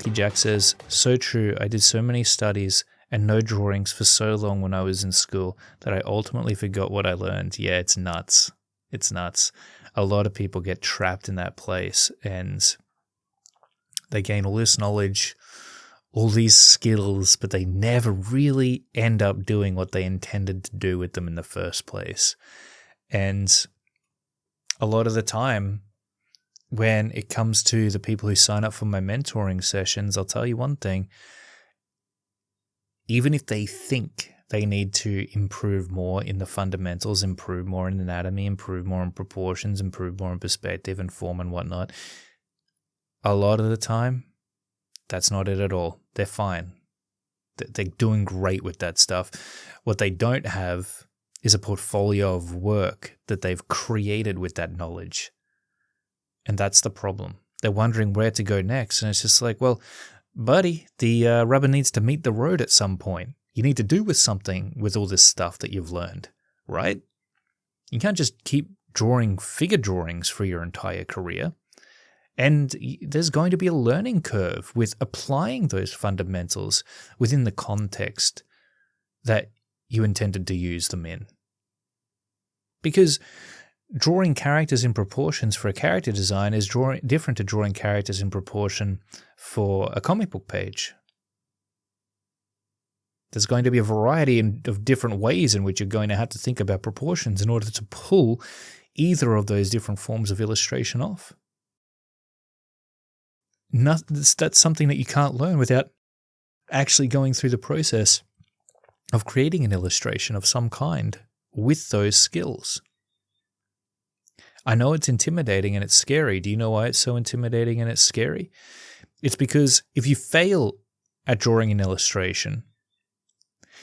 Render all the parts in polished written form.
Lucky Jack says, so true, I did so many studies and no drawings for so long when I was in school that I ultimately forgot what I learned. Yeah, it's nuts. It's nuts. A lot of people get trapped in that place and they gain all this knowledge, all these skills, but they never really end up doing what they intended to do with them in the first place. And a lot of the time, when it comes to the people who sign up for my mentoring sessions, I'll tell you one thing. Even if they think they need to improve more in the fundamentals, improve more in anatomy, improve more in proportions, improve more in perspective and form and whatnot, a lot of the time, that's not it at all. They're fine. They're doing great with that stuff. What they don't have is a portfolio of work that they've created with that knowledge. And that's the problem. They're wondering where to go next. And it's just like, well, buddy, the rubber needs to meet the road at some point. You need to do with something with all this stuff that you've learned, right? You can't just keep drawing figure drawings for your entire career. And there's going to be a learning curve with applying those fundamentals within the context that you intended to use them in. Because drawing characters in proportions for a character design is different to drawing characters in proportion for a comic book page. There's going to be a variety of different ways in which you're going to have to think about proportions in order to pull either of those different forms of illustration off. That's something that you can't learn without actually going through the process of creating an illustration of some kind with those skills. I know it's intimidating and it's scary. Do you know why it's so intimidating and it's scary? It's because if you fail at drawing an illustration,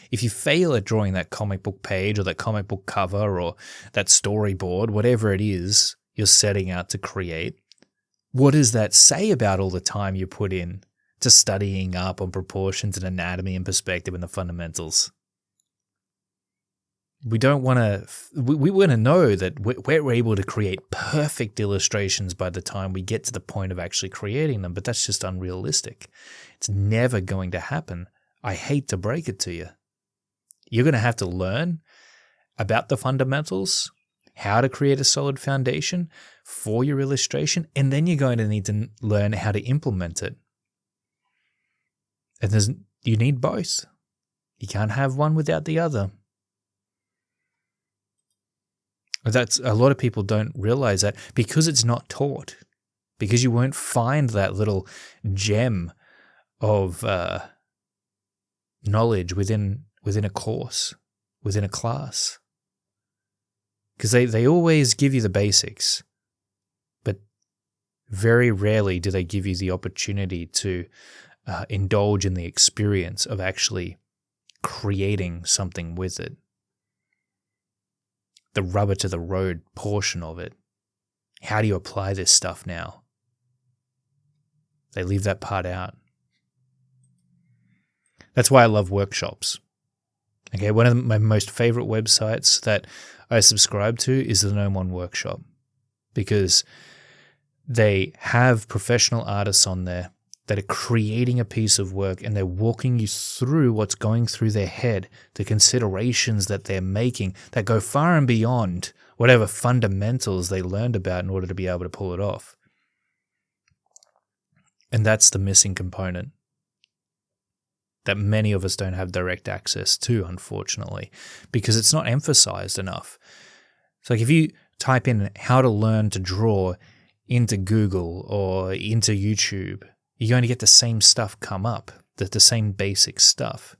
if you fail at drawing that comic book page or that comic book cover or that storyboard, whatever it is you're setting out to create, what does that say about all the time you put in to studying up on proportions and anatomy and perspective and the fundamentals? We don't want to. We want to know that we're able to create perfect illustrations by the time we get to the point of actually creating them, but that's just unrealistic. It's never going to happen. I hate to break it to you. You're going to have to learn about the fundamentals, how to create a solid foundation for your illustration, and then you're going to need to learn how to implement it. And you need both. You can't have one without the other. That's a lot of people don't realize that because it's not taught, because you won't find that little gem of knowledge within a course, within a class. Because they always give you the basics, but very rarely do they give you the opportunity to indulge in the experience of actually creating something with it. The rubber to the road portion of it. How do you apply this stuff now? They leave that part out. That's why I love workshops. Okay, one of my most favorite websites that I subscribe to is the Gnome One Workshop, because they have professional artists on there that are creating a piece of work and they're walking you through what's going through their head, the considerations that they're making that go far and beyond whatever fundamentals they learned about in order to be able to pull it off. And that's the missing component that many of us don't have direct access to, unfortunately, because it's not emphasized enough. So like if you type in how to learn to draw into Google or into YouTube, you're going to get the same stuff come up, the same basic stuff.